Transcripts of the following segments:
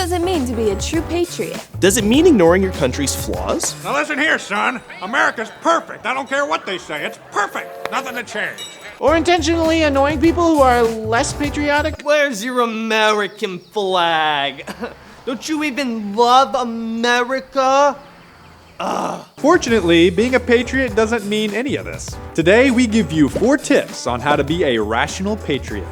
does it mean to be a true patriot? Does it mean ignoring your country's flaws? Now listen here, son. America's perfect. I don't care what they say. It's perfect. Nothing to change. Or intentionally annoying people who are less patriotic? Where's your American flag? Don't you even love America? Fortunately, being a patriot doesn't mean any of this. Today, we give you 4 tips on how to be a rational patriot.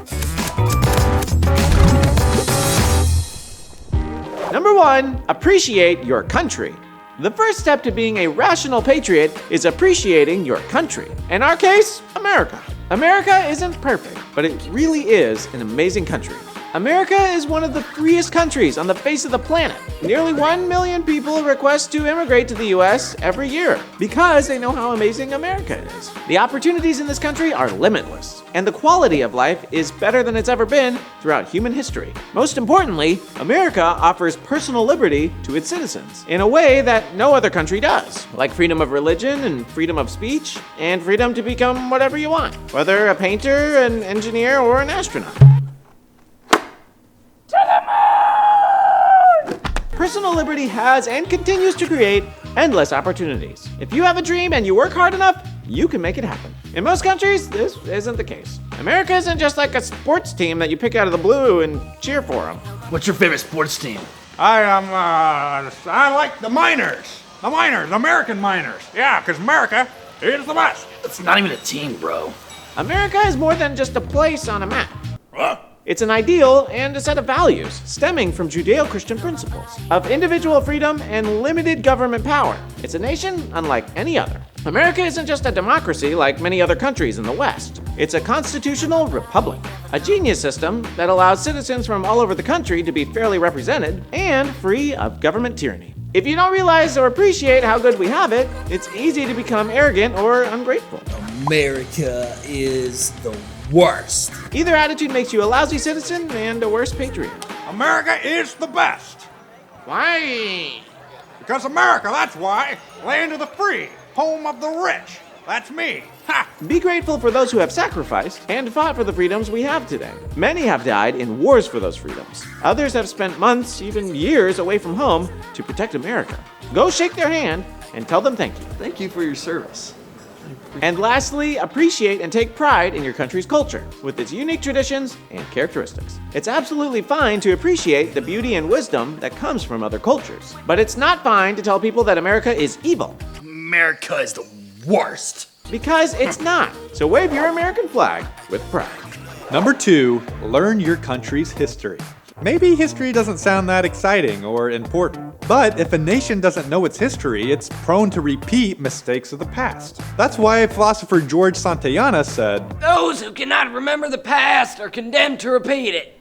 Number 1, appreciate your country. The first step to being a rational patriot is appreciating your country. In our case, America. America isn't perfect, but it really is an amazing country. America is one of the freest countries on the face of the planet. Nearly 1 million people request to immigrate to the US every year because they know how amazing America is. The opportunities in this country are limitless, and the quality of life is better than it's ever been throughout human history. Most importantly, America offers personal liberty to its citizens in a way that no other country does, like freedom of religion and freedom of speech, and freedom to become whatever you want, whether a painter, an engineer, or an astronaut. Personal liberty has and continues to create endless opportunities. If you have a dream and you work hard enough, you can make it happen. In most countries, this isn't the case. America isn't just like a sports team that you pick out of the blue and cheer for them. What's your favorite sports team? I like the miners. The miners, American miners. Yeah, because America is the best. It's not even a team, bro. America is more than just a place on a map. Huh? It's an ideal and a set of values stemming from Judeo-Christian principles of individual freedom and limited government power. It's a nation unlike any other. America isn't just a democracy like many other countries in the West. It's a constitutional republic, a genius system that allows citizens from all over the country to be fairly represented and free of government tyranny. If you don't realize or appreciate how good we have it, it's easy to become arrogant or ungrateful. America is the worst. Either attitude makes you a lousy citizen and a worse patriot. America is the best. Why? Because America, that's why. Land of the free, home of the rich. That's me. Ha! Be grateful for those who have sacrificed and fought for the freedoms we have today. Many have died in wars for those freedoms. Others have spent months, even years, away from home to protect America. Go shake their hand and tell them thank you. Thank you for your service. And lastly, appreciate and take pride in your country's culture, with its unique traditions and characteristics. It's absolutely fine to appreciate the beauty and wisdom that comes from other cultures. But it's not fine to tell people that America is evil. America is the worst. Because it's not. So wave your American flag with pride. Number 2, learn your country's history. Maybe history doesn't sound that exciting or important, but if a nation doesn't know its history, it's prone to repeat mistakes of the past. That's why philosopher George Santayana said, "Those who cannot remember the past are condemned to repeat it."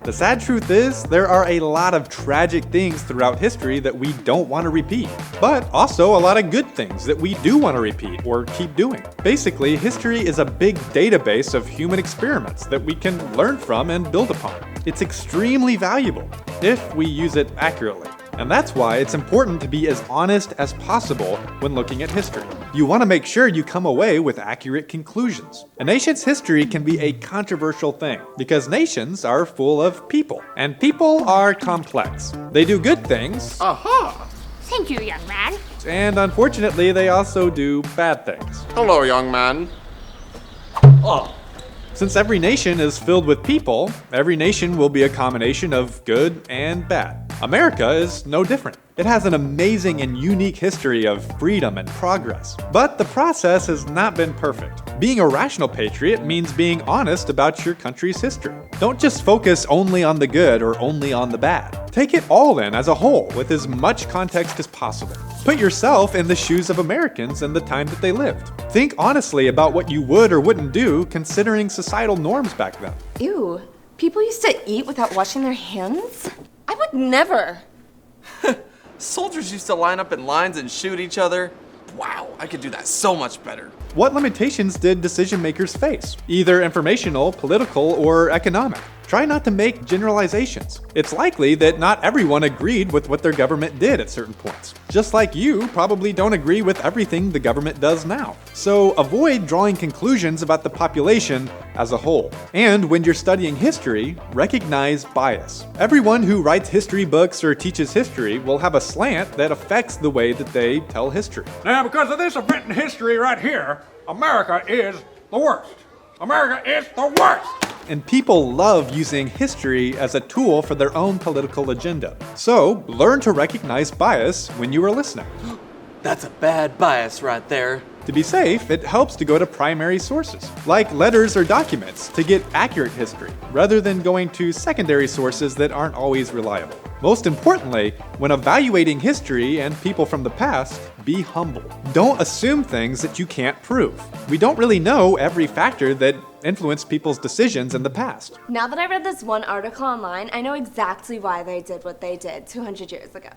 the sad truth is, there are a lot of tragic things throughout history that we don't want to repeat, but also a lot of good things that we do want to repeat or keep doing. Basically, history is a big database of human experiments that we can learn from and build upon. It's extremely valuable if we use it accurately. And that's why it's important to be as honest as possible when looking at history. You want to make sure you come away with accurate conclusions. A nation's history can be a controversial thing because nations are full of people, and people are complex. They do good things. Aha! Thank you, young man. And unfortunately, they also do bad things. Hello, young man. Oh. Since every nation is filled with people, every nation will be a combination of good and bad. America is no different. It has an amazing and unique history of freedom and progress. But the process has not been perfect. Being a rational patriot means being honest about your country's history. Don't just focus only on the good or only on the bad. Take it all in as a whole with as much context as possible. Put yourself in the shoes of Americans in the time that they lived. Think honestly about what you would or wouldn't do considering societal norms back then. Ew, people used to eat without washing their hands? I would never. Soldiers used to line up in lines and shoot each other. Wow, I could do that so much better. What limitations did decision makers face? Either informational, political, or economic. try not to make generalizations. It's likely that not everyone agreed with what their government did at certain points, just like you probably don't agree with everything the government does now. So avoid drawing conclusions about the population as a whole. And when you're studying history, recognize bias. Everyone who writes history books or teaches history will have a slant that affects the way that they tell history. Now, because of this event in history right here, America is the worst. America is the worst. And people love using history as a tool for their own political agenda. So learn to recognize bias when you are listening. That's a bad bias right there. To be safe, it helps to go to primary sources, like letters or documents, to get accurate history, rather than going to secondary sources that aren't always reliable. Most importantly, when evaluating history and people from the past, be humble. Don't assume things that you can't prove. We don't really know every factor that influenced people's decisions in the past. Now that I read this one article online, I know exactly why they did what they did 200 years ago.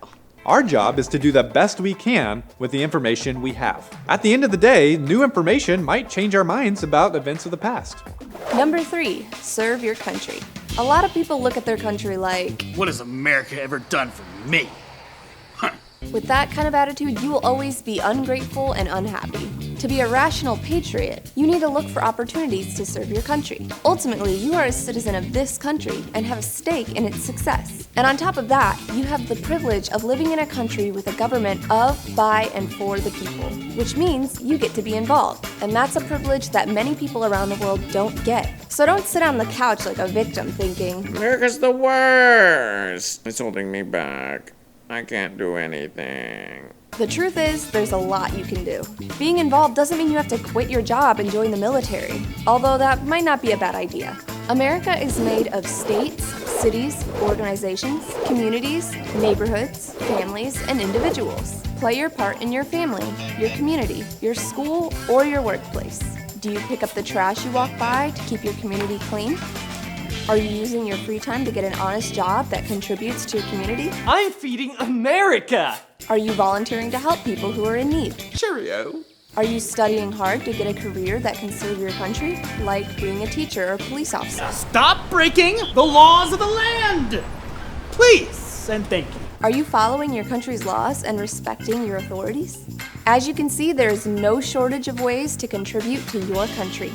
Our job is to do the best we can with the information we have. At the end of the day, new information might change our minds about events of the past. Number 3, serve your country. A lot of people look at their country like, What has America ever done for me? with that kind of attitude, you will always be ungrateful and unhappy. To be a rational patriot, you need to look for opportunities to serve your country. Ultimately, you are a citizen of this country and have a stake in its success. And on top of that, you have the privilege of living in a country with a government of, by, and for the people, which means you get to be involved. And that's a privilege that many people around the world don't get. So don't sit on the couch like a victim thinking, America's the worst. It's holding me back. I can't do anything. the truth is, there's a lot you can do. Being involved doesn't mean you have to quit your job and join the military, although that might not be a bad idea. America is made of states, cities, organizations, communities, neighborhoods, families, and individuals. Play your part in your family, your community, your school, or your workplace. Do you pick up the trash you walk by to keep your community clean? Are you using your free time to get an honest job that contributes to your community? I'm feeding America! Are you volunteering to help people who are in need? Cheerio. Are you studying hard to get a career that can serve your country, like being a teacher or police officer? Stop breaking the laws of the land! Please and thank you. Are you following your country's laws and respecting your authorities? As you can see, there is no shortage of ways to contribute to your country.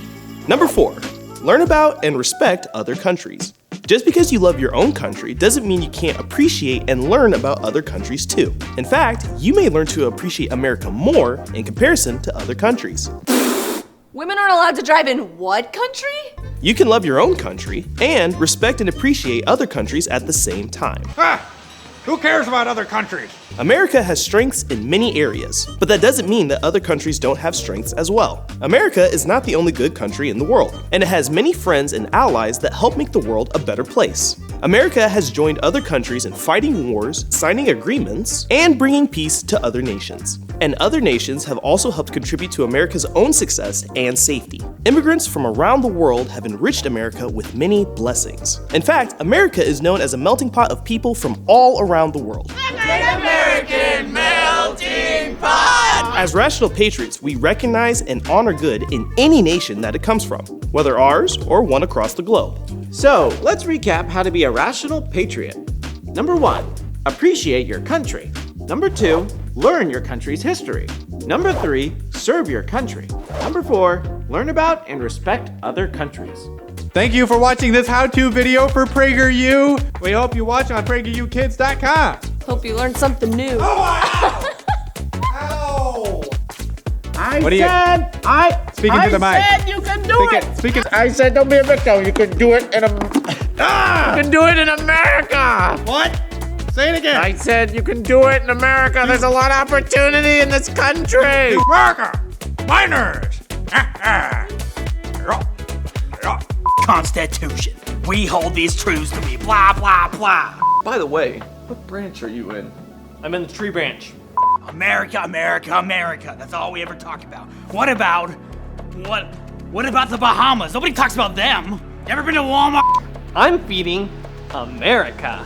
Number 4, learn about and respect other countries. Just because you love your own country doesn't mean you can't appreciate and learn about other countries too. In fact, you may learn to appreciate America more in comparison to other countries. Women aren't allowed to drive in what country? You can love your own country and respect and appreciate other countries at the same time. Who cares about other countries? America has strengths in many areas, but that doesn't mean that other countries don't have strengths as well. America is not the only good country in the world, and it has many friends and allies that help make the world a better place. America has joined other countries in fighting wars, signing agreements, and bringing peace to other nations. And other nations have also helped contribute to America's own success and safety. Immigrants from around the world have enriched America with many blessings. In fact, America is known as a melting pot of people from all around the world. American melting pot! As rational patriots, we recognize and honor good in any nation that it comes from, whether ours or one across the globe. So, let's recap how to be a rational patriot. Number 1, appreciate your country. Number 2, learn your country's history. Number 3, serve your country. Number 4, learn about and respect other countries. Thank you for watching this how-to video for PragerU. We hope you watch on PragerUkids.com. Hope you learned something new. Speaking to the mic. I said you can do it. Speaking. I said don't be a victim. You can do it in You can do it in America. What? Say it again. I said you can do it in America. There's a lot of opportunity in this country. America! Miners! Constitution. We hold these truths to be blah, blah, blah. By the way, what branch are you in? I'm in the tree branch. America, America, America. That's all we ever talk about. What about the Bahamas? Nobody talks about them. You ever been to Walmart? I'm feeding America.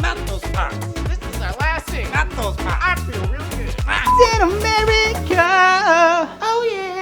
Not those parts. This is our last scene. got those pops. I feel real good. In America, oh yeah.